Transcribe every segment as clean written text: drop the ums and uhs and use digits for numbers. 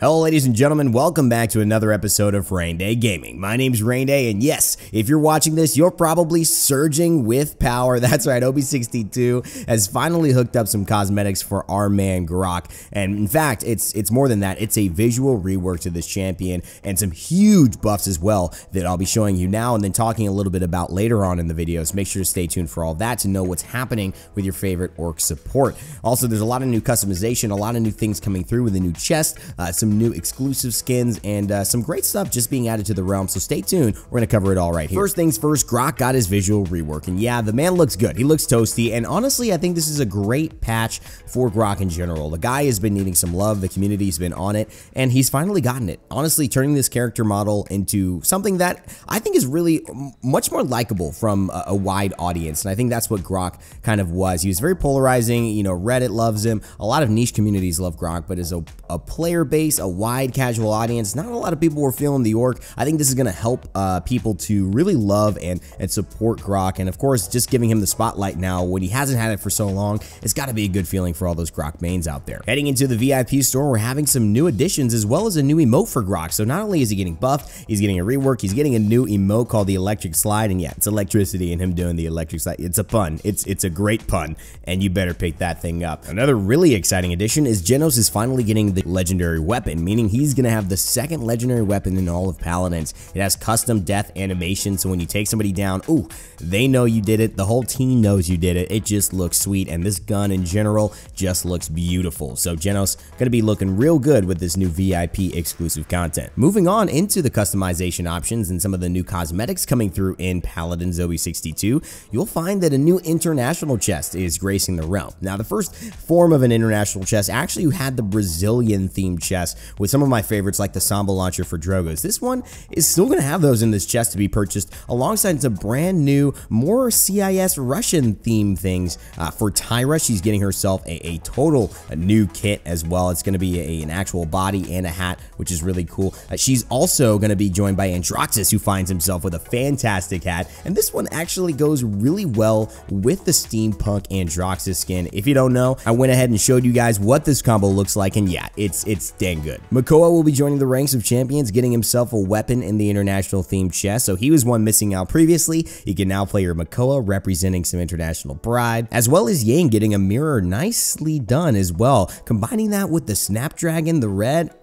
Hello ladies and gentlemen, welcome back to another episode of Raynday Gaming. My name's Raynday, and yes, if you're watching this, you're probably surging with power. That's right, Ob62 has finally hooked up some cosmetics for our man Grok, and in fact, it's more than that. It's a visual rework to this champion, and some huge buffs as well that I'll be showing you now and then talking a little bit about later on in the videos. Make sure to stay tuned for all that to know what's happening with your favorite orc support. Also, there's a lot of new customization, a lot of new things coming through with a new chest, some new exclusive skins, and some great stuff just being added to the realm, so stay tuned. We're gonna cover it all right here. First things first, Grok got his visual rework, and yeah, the man looks good. He looks toasty, and honestly, I think this is a great patch for Grok in general. The guy has been needing some love, the community's been on it, and he's finally gotten it. Honestly, turning this character model into something that I think is really much more likable from a wide audience, and I think that's what Grok kind of was. He was very polarizing, you know, Reddit loves him, a lot of niche communities love Grok, but as a player base, a wide casual audience, not a lot of people were feeling the orc. I think this is going to help people to really love and support Grok, and of course, just giving him the spotlight now when he hasn't had it for so long, it's got to be a good feeling for all those Grok mains out there. Heading into the VIP store, we're having some new additions as well as a new emote for Grok. So not only is he getting buffed, he's getting a rework, he's getting a new emote called the electric slide, and yeah, it's electricity and him doing the electric slide. It's a pun. It's a great pun, and you better pick that thing up. Another really exciting addition is Genos is finally getting the legendary weapon, meaning he's gonna have the second legendary weapon in all of Paladins. It has custom death animation, so when you take somebody down, ooh, they know you did it, the whole team knows you did it. It just looks sweet, and this gun in general just looks beautiful. So Genos gonna be looking real good with this new VIP exclusive content. Moving on into the customization options and some of the new cosmetics coming through in Paladins Ob62, you'll find that a new international chest is gracing the realm. Now, the first form of an international chest actually had the Brazilian themed chest with some of my favorites like the Samba launcher for Drogoz. This one is still going to have those in this chest to be purchased alongside some brand new, more CIS Russian themed things. For Tyra, she's getting herself a total new kit as well. It's going to be an actual body and a hat, which is really cool. She's also going to be joined by Drogoz, who finds himself with a fantastic hat, and this one actually goes really well with the steampunk Drogoz skin. If you don't know, I went ahead and showed you guys what this combo looks like, and yeah, it's dang good. Makoa will be joining the ranks of champions, getting himself a weapon in the international themed chest, so he was one missing out previously. He can now play your Makoa, representing some international pride, as well as Yang getting a mirror, nicely done as well. Combining that with the Snapdragon, the red,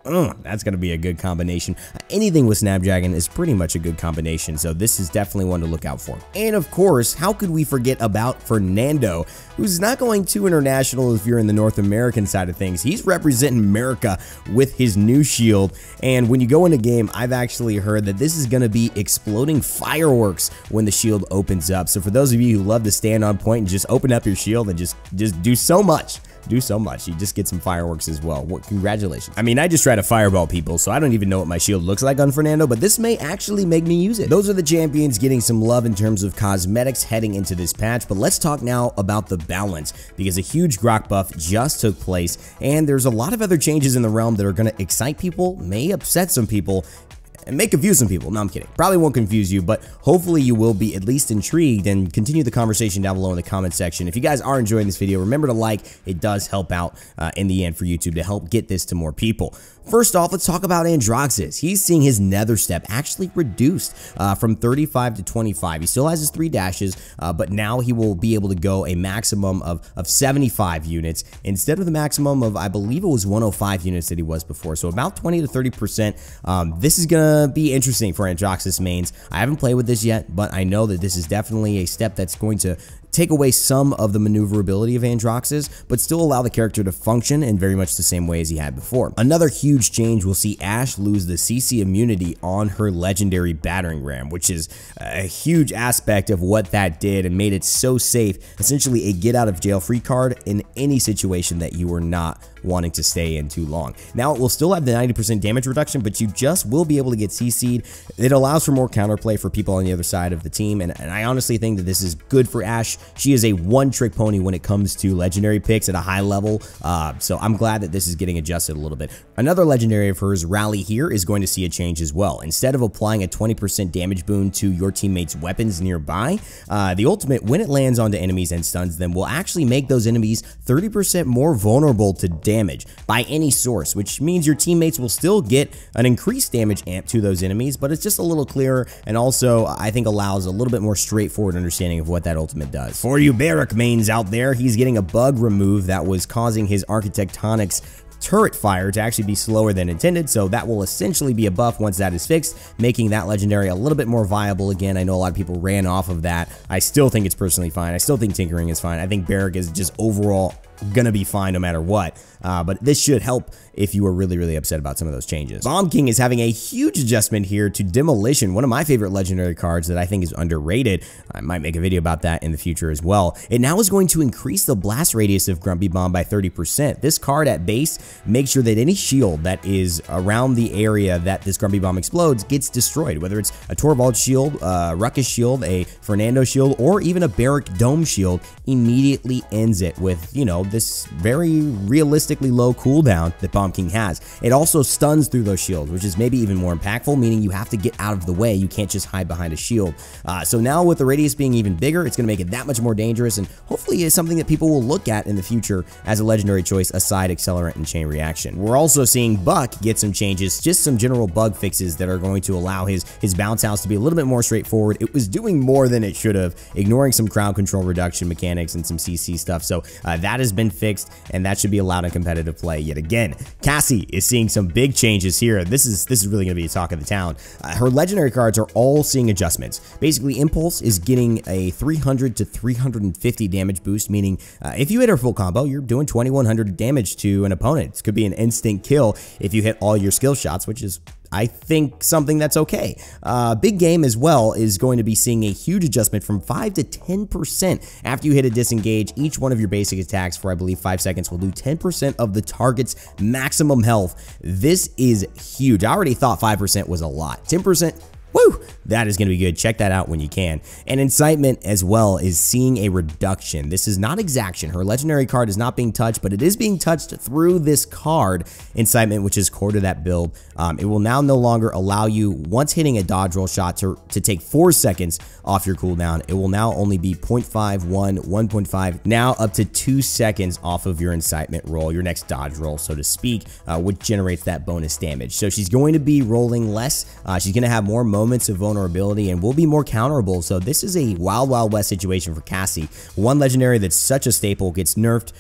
that's going to be a good combination. Anything with Snapdragon is pretty much a good combination, so this is definitely one to look out for. And of course, how could we forget about Fernando, who's not going too international if you're in the North American side of things. He's representing America with his new shield, and when you go into game, I've actually heard that this is going to be exploding fireworks when the shield opens up. So for those of you who love to stand on point and just open up your shield and just do so much, you just get some fireworks as well. Congratulations. I mean, I just try to fireball people, so I don't even know what my shield looks like on Fernando, but this may actually make me use it. Those are the champions getting some love in terms of cosmetics heading into this patch, but let's talk now about the balance, because a huge Grok buff just took place, and there's a lot of other changes in the realm that are going to excite people, may upset some people, and may confuse some people. No, I'm kidding. Probably won't confuse you, but hopefully you will be at least intrigued, and continue the conversation down below in the comment section. If you guys are enjoying this video, remember to like. It does help out in the end for YouTube to help get this to more people. First off, let's talk about Drogoz. He's seeing his nether step actually reduced from 35 to 25. He still has his 3 dashes, but now he will be able to go a maximum of 75 units instead of the maximum of, I believe it was 105 units that he was before. So about 20 to 30%. This is going to be interesting for Drogoz mains. I haven't played with this yet, but I know that this is definitely a step that's going to take away some of the maneuverability of Drogoz, but still allow the character to function in very much the same way as he had before. Another huge change will see Ashe lose the CC immunity on her legendary battering ram, which is a huge aspect of what that did and made it so safe, essentially a get out of jail free card in any situation that you were not wanting to stay in too long. Now, it will still have the 90% damage reduction, but you just will be able to get CC'd. It allows for more counterplay for people on the other side of the team, and I honestly think that this is good for Ashe She is a one-trick pony when it comes to legendary picks at a high level, so I'm glad that this is getting adjusted a little bit. Another legendary of hers, Rally here, is going to see a change as well. Instead of applying a 20% damage boon to your teammates' weapons nearby, the ultimate, when it lands onto enemies and stuns them, will actually make those enemies 30% more vulnerable to damage by any source, which means your teammates will still get an increased damage amp to those enemies, but it's just a little clearer, and also I think allows a little bit more straightforward understanding of what that ultimate does. For you Barrack mains out there, he's getting a bug removed that was causing his Architectonics turret fire to actually be slower than intended, so that will essentially be a buff once that is fixed, making that legendary a little bit more viable again. I know a lot of people ran off of that. I still think it's personally fine. I still think tinkering is fine. I think Barrack is just overall gonna be fine no matter what, but this should help if you were really upset about some of those changes. Bomb King is having a huge adjustment here to Demolition, one of my favorite legendary cards that I think is underrated. I might make a video about that in the future as well. It now is going to increase the blast radius of Grumpy Bomb by 30%. This card at base makes sure that any shield that is around the area that this Grumpy Bomb explodes gets destroyed, whether it's a Torvald shield, a Ruckus shield, a Fernando shield, or even a Barrack Dome shield, immediately ends it with, you know, this very realistically low cooldown that Bomb King has. It also stuns through those shields, which is maybe even more impactful, meaning you have to get out of the way. You can't just hide behind a shield. So now with the radius being even bigger, it's going to make it that much more dangerous, and hopefully is something that people will look at in the future as a legendary choice aside Accelerant and Chain Reaction. We're also seeing Buck get some changes, just some general bug fixes that are going to allow his bounce house to be a little bit more straightforward. It was doing more than it should have, ignoring some crowd control reduction mechanics and some CC stuff, so that has been fixed, and that should be allowed in competitive play yet again. Cassie is seeing some big changes here. This is really going to be a talk of the town. Her legendary cards are all seeing adjustments. Basically, Impulse is getting a 300 to 350 damage boost, meaning if you hit her full combo, you're doing 2100 damage to an opponent. It could be an instant kill if you hit all your skill shots, which is, I think, something that's okay. Big Game as well is going to be seeing a huge adjustment from 5 to 10% after you hit a disengage. Each one of your basic attacks for, I believe, 5 seconds will do 10% of the target's maximum health. This is huge. I already thought 5% was a lot. 10%, woo! That is going to be good. Check that out when you can. And Incitement as well is seeing a reduction. This is not Exaction. Her legendary card is not being touched, but it is being touched through this card, Incitement, which is core to that build. It will now no longer allow you, once hitting a dodge roll shot, to take 4 seconds off your cooldown. It will now only be 0.5, 1, 1.5, now up to 2 seconds off of your Incitement roll, your next dodge roll, so to speak, which generates that bonus damage. So she's going to be rolling less. She's going to have more moments of vulnerability and will be more counterable. So this is a wild west situation for Cassie. One legendary that's such a staple gets nerfed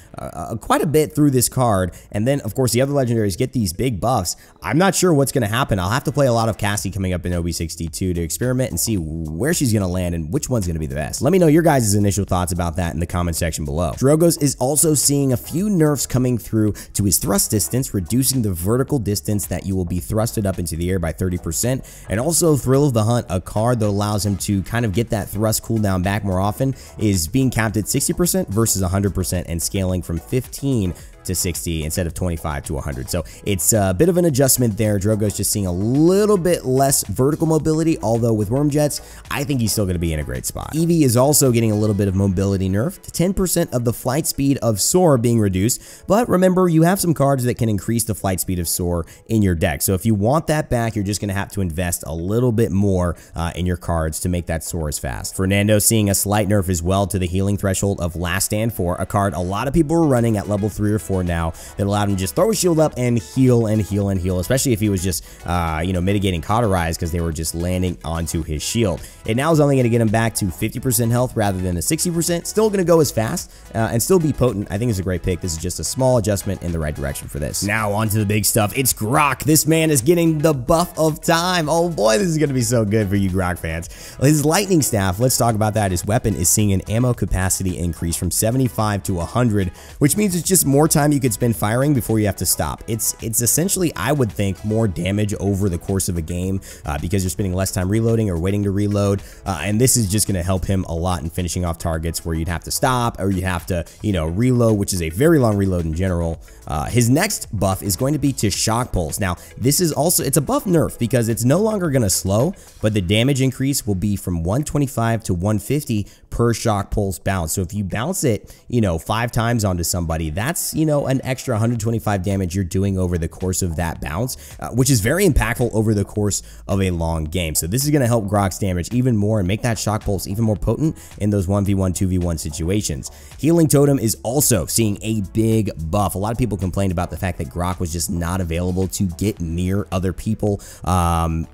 quite a bit through this card, and then of course the other legendaries get these big buffs. I'm not sure what's going to happen. I'll have to play a lot of Cassie coming up in Ob62 to experiment and see where she's going to land and which one's going to be the best. Let me know your guys' initial thoughts about that in the comment section below. Drogoz is also seeing a few nerfs coming through to his thrust distance, reducing the vertical distance that you will be thrusted up into the air by 30%, and also Thrill of the Hunt, a card that allows him to kind of get that thrust cooldown back more often, is being capped at 60% versus 100% and scaling from 15 to 60 instead of 25 to 100. So it's a bit of an adjustment there. Drogoz just seeing a little bit less vertical mobility, although with Wormjets, I think he's still going to be in a great spot. Eevee is also getting a little bit of mobility nerfed, 10% of the flight speed of Soar being reduced, but remember, you have some cards that can increase the flight speed of Soar in your deck. So if you want that back, you're just going to have to invest a little bit more in your cards to make that Soar as fast. Fernando seeing a slight nerf as well to the healing threshold of Last Stand 4, a card a lot of people were running at level 3 or 4 now that allowed him to just throw a shield up and heal and heal and heal, especially if he was just you know, mitigating Cauterize because they were just landing onto his shield. It now is only going to get him back to 50% health rather than the 60%. Still going to go as fast and still be potent. I think it's a great pick. This is just a small adjustment in the right direction for this. Now on to the big stuff. It's Grok. This man is getting the buff of time. Oh boy, this is going to be so good for you Grok fans. His lightning staff, let's talk about that. His weapon is seeing an ammo capacity increase from 75 to 100, which means it's just more time time you could spend firing before you have to stop. It's essentially, I would think, more damage over the course of a game because you're spending less time reloading or waiting to reload, and this is just going to help him a lot in finishing off targets where you'd have to stop or you'd have to, you know, reload, which is a very long reload in general. His next buff is going to be to shock pulse. Now, this is also, it's a buff nerf because it's no longer going to slow, but the damage increase will be from 125 to 150 per shock pulse bounce. So if you bounce it, you know, 5 times onto somebody, that's, you know, an extra 125 damage you're doing over the course of that bounce, which is very impactful over the course of a long game. So this is going to help Grohk's damage even more and make that shock pulse even more potent in those 1v1, 2v1 situations. Healing Totem is also seeing a big buff. A lot of people complained about the fact that Grohk was just not available to get near other people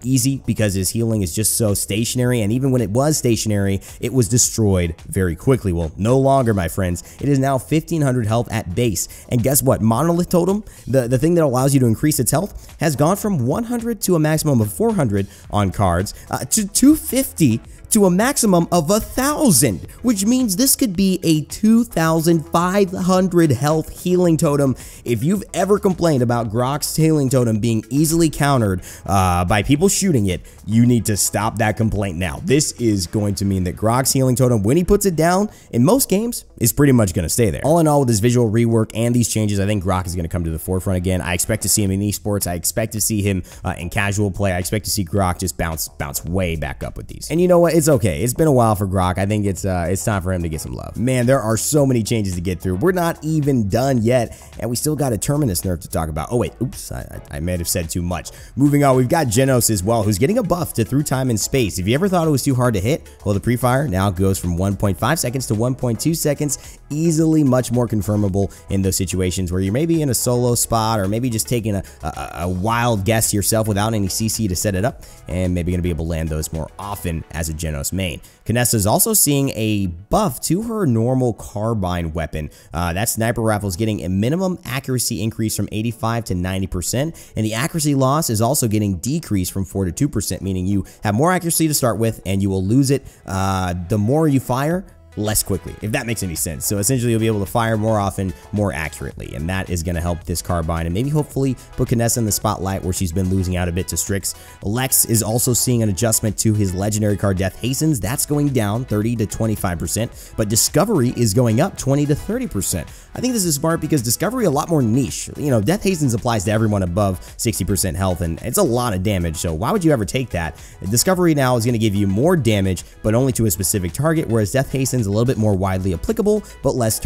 easy because his healing is just so stationary, and even when it was stationary, it was destroyed very quickly. Well, no longer, my friends. It is now 1500 health at base, and guess what? Monolith Totem, the thing that allows you to increase its health, has gone from 100 to a maximum of 400 on cards to 250 to a maximum of 1,000, which means this could be a 2,500 health healing totem. If you've ever complained about Grohk's healing totem being easily countered by people shooting it, you need to stop that complaint now. This is going to mean that Grohk's healing totem, when he puts it down, in most games, is pretty much going to stay there. All in all, with this visual rework and these changes, I think Grohk is going to come to the forefront again. I expect to see him in esports. I expect to see him in casual play. I expect to see Grohk just bounce way back up with these. And you know what? It's okay. It's been a while for Grohk. I think it's time for him to get some love. Man, there are so many changes to get through. We're not even done yet, and we still got a Terminus nerf to talk about. Oh wait, oops, I may have said too much. Moving on, we've got Genos as well, who's getting a buff to through time and space. If you ever thought it was too hard to hit, well, the pre-fire now goes from 1.5 seconds to 1.2 seconds, easily much more confirmable in those situations where you're maybe in a solo spot or maybe just taking a wild guess yourself without any CC to set it up, and maybe going to be able to land those more often as a Genos main. Canessa is also seeing a buff to her normal carbine weapon. That sniper rifle is getting a minimum accuracy increase from 85 to 90%, and the accuracy loss is also getting decreased from 4 to 2%, meaning you have more accuracy to start with, and you will lose it the more you fire, less quickly, if that makes any sense. So essentially, you'll be able to fire more often, more accurately, and that is going to help this carbine and maybe hopefully put Canessa in the spotlight where she's been losing out a bit to Strix. Lex is also seeing an adjustment to his legendary card Death Hastens. That's going down 30 to 25%, but Discovery is going up 20 to 30%. I think this is smart because Discovery a lot more niche. You know, Death Hastens applies to everyone above 60% health, and it's a lot of damage, so why would you ever take that? Discovery now is going to give you more damage, but only to a specific target, whereas Death Hastens a little bit more widely applicable, but less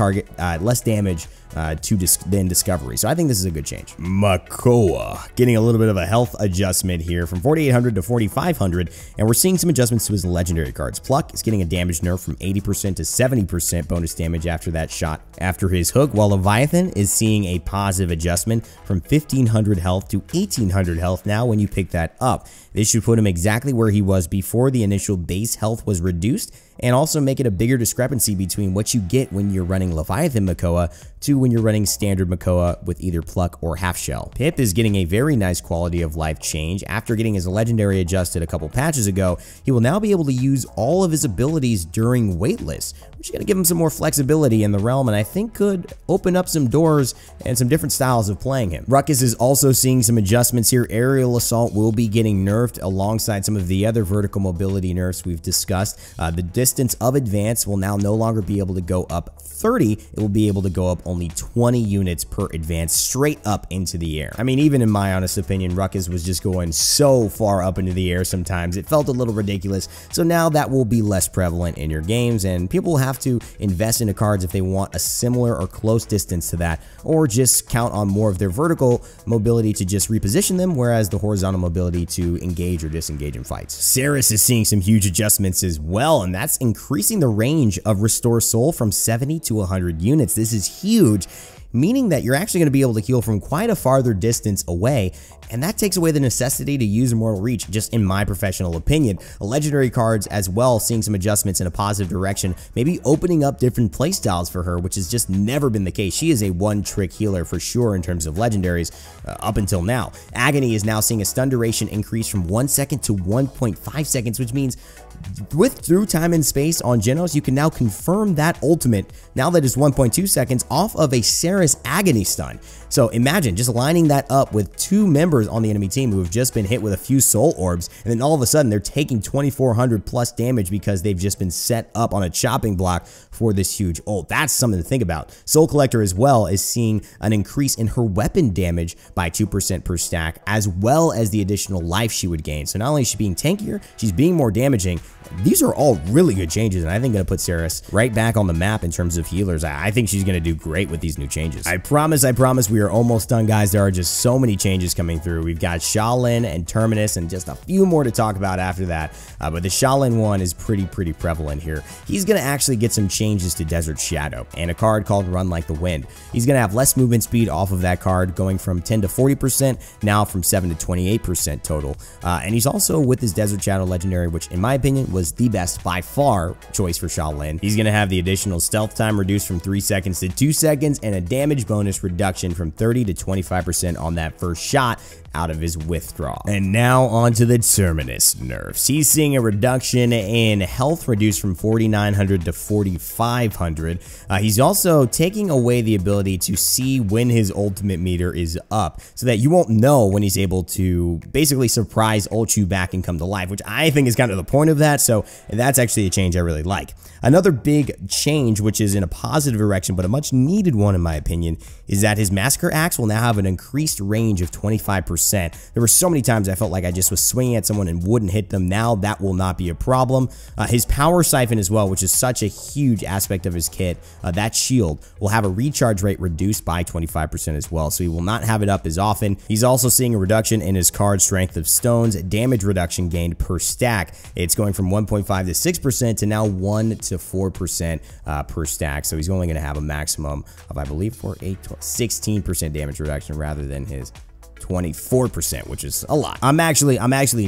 damage than Discovery. So I think this is a good change. Makoa getting a little bit of a health adjustment here from 4,800 to 4,500, and we're seeing some adjustments to his legendary cards. Pluck is getting a damage nerf from 80% to 70% bonus damage after that shot after his hook, while Leviathan is seeing a positive adjustment from 1,500 health to 1,800 health now when you pick that up. This should put him exactly where he was before the initial base health was reduced, and also make it a bigger discrepancy between what you get when you're running Leviathan Makoa to when you're running standard Makoa with either Pluck or Half Shell. Pip is getting a very nice quality of life change. After getting his legendary adjusted a couple patches ago, he will now be able to use all of his abilities during Weightless, which is going to give him some more flexibility in the realm, and I think could open up some doors and some different styles of playing him. Ruckus is also seeing some adjustments here. Aerial Assault will be getting nerfed alongside some of the other vertical mobility nerfs we've discussed. The distance of advance will now no longer be able to go up 30, it will be able to go up only 20 units per advance straight up into the air. I mean, even in my honest opinion, Ruckus was just going so far up into the air sometimes, it felt a little ridiculous. So now that will be less prevalent in your games, and people will have to invest into cards if they want a similar or close distance to that, or just count on more of their vertical mobility to just reposition them, whereas the horizontal mobility to engage or disengage in fights. Ceres is seeing some huge adjustments as well, and that's increasing the range of Restore Soul from 70 to 100 units. This is huge, meaning that you're actually going to be able to heal from quite a farther distance away, and that takes away the necessity to use Immortal Reach, just in my professional opinion. Legendary cards as well, seeing some adjustments in a positive direction, maybe opening up different playstyles for her, which has just never been the case. She is a one-trick healer for sure in terms of legendaries up until now. Agony is now seeing a stun duration increase from 1 second to 1.5 seconds, which means through time and space on Genos, you can now confirm that ultimate, now that it's 1.2 seconds, off of a Ceres Agony stun. So imagine just lining that up with 2 members on the enemy team who have just been hit with a few soul orbs, and then all of a sudden they're taking 2400 plus damage because they've just been set up on a chopping block for this huge ult. That's something to think about. Soul Collector as well is seeing an increase in her weapon damage by 2% per stack, as well as the additional life she would gain. So not only is she being tankier, she's being more damaging. These are all really good changes, and I think going to put Ceres right back on the map in terms of healers. I think she's going to do great with these new changes. I promise we are almost done, guys. There are just so many changes coming through. We've got Shaolin and Terminus and just a few more to talk about after that, but the Shaolin one is pretty prevalent here. He's going to actually get some changes to Desert Shadow and a card called Run Like the Wind. He's going to have less movement speed off of that card, going from 10 to 40%, now from 7 to 28% total. And he's also, with his Desert Shadow legendary, which in my opinion was the best by far choice for Shaolin. He's going to have the additional stealth time reduced from 3 seconds to 2 seconds and a damage bonus reduction from 30 to 25% on that first shot out of his withdrawal. And now on to the Terminus nerfs. He's seeing a reduction in health reduced from 4,900 to 4,500. He's also taking away the ability to see when his ultimate meter is up, so that you won't know when he's able to basically surprise ult you back and come to life, which I think is kind of the point of that. So that's actually a change I really like. Another big change, which is in a positive direction, but a much needed one in my opinion, is that his Massacre Axe will now have an increased range of 25%. There were so many times I felt like I just was swinging at someone and wouldn't hit them. Now that will not be a problem. His Power Siphon as well, which is such a huge aspect of his kit, that shield will have a recharge rate reduced by 25% as well, so he will not have it up as often. He's also seeing a reduction in his card Strength of Stones, damage reduction gained per stack. It's going from 1.5 to 6% to now 1 to 4% per stack, so he's only going to have a maximum of, I believe, 16% damage reduction rather than his 24%, which is a lot. I'm actually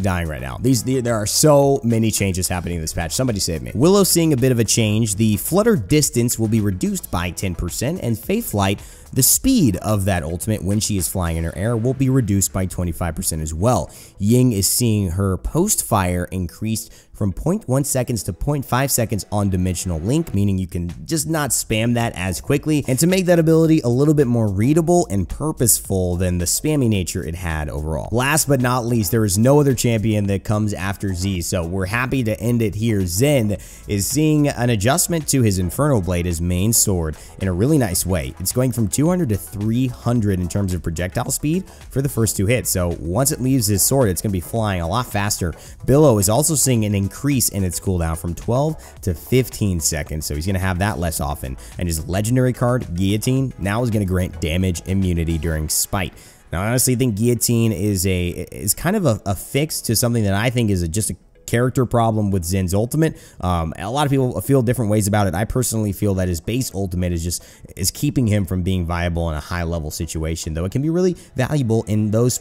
dying right now. There are so many changes happening in this patch. Somebody save me. Willow seeing a bit of a change. The flutter distance will be reduced by 10%, and Faith Flight, the speed of that ultimate when she is flying in her air, will be reduced by 25% as well. Ying is seeing her post fire increased from 0.1 seconds to 0.5 seconds on Dimensional Link, meaning you can just not spam that as quickly, and to make that ability a little bit more readable and purposeful than the spammy nature it had overall. Last but not least, there is no other champion that comes after Z, so we're happy to end it here. Zen is seeing an adjustment to his Inferno Blade, his main sword, in a really nice way. It's going from 200 to 300 in terms of projectile speed for the first 2 hits, so once it leaves his sword, it's going to be flying a lot faster. Billow is also seeing an increase in its cooldown from 12 to 15 seconds, so he's going to have that less often. And his legendary card, Guillotine, now is going to grant damage immunity during Spite. Now, I honestly think Guillotine is kind of a fix to something that I think is just a character problem with Zen's ultimate. A lot of people feel different ways about it. I personally feel that his base ultimate is keeping him from being viable in a high level situation, though it can be really valuable in those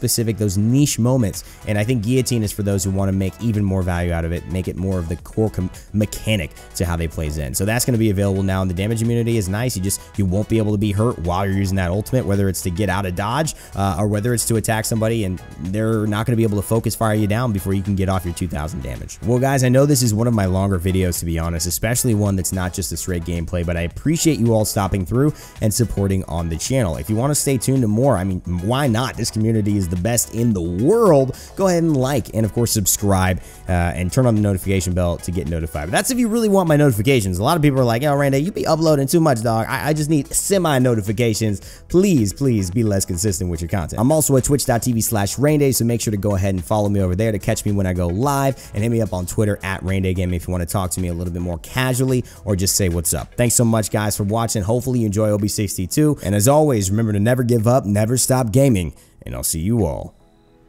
niche moments. And I think Guillotine is for those who want to make even more value out of it, make it more of the core mechanic to how they play Zen. So that's going to be available now, and the damage immunity is nice. You won't be able to be hurt while you're using that ultimate, whether it's to get out of dodge or whether it's to attack somebody, and they're not going to be able to focus fire you down before you can get off your 2000 damage. Well, guys, I know this is one of my longer videos, to be honest, especially one that's not just a straight gameplay, but I appreciate you all stopping through and supporting on the channel. If you want to stay tuned to more, I mean, why not? This community is the best in the world. Go ahead and like, and of course, subscribe, and turn on the notification bell to get notified. But that's if you really want my notifications. A lot of people are like, "Oh, Raynday, you be uploading too much, dog. I just need semi-notifications. Please be less consistent with your content." I'm also at twitch.tv/Raynday, so make sure to go ahead and follow me over there to catch me when I go live, and hit me up on Twitter at Raynday Gaming if you want to talk to me a little bit more casually or just say what's up. Thanks so much, guys, for watching. Hopefully you enjoy Ob62, and as always, remember to never give up, never stop gaming, and I'll see you all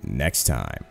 next time.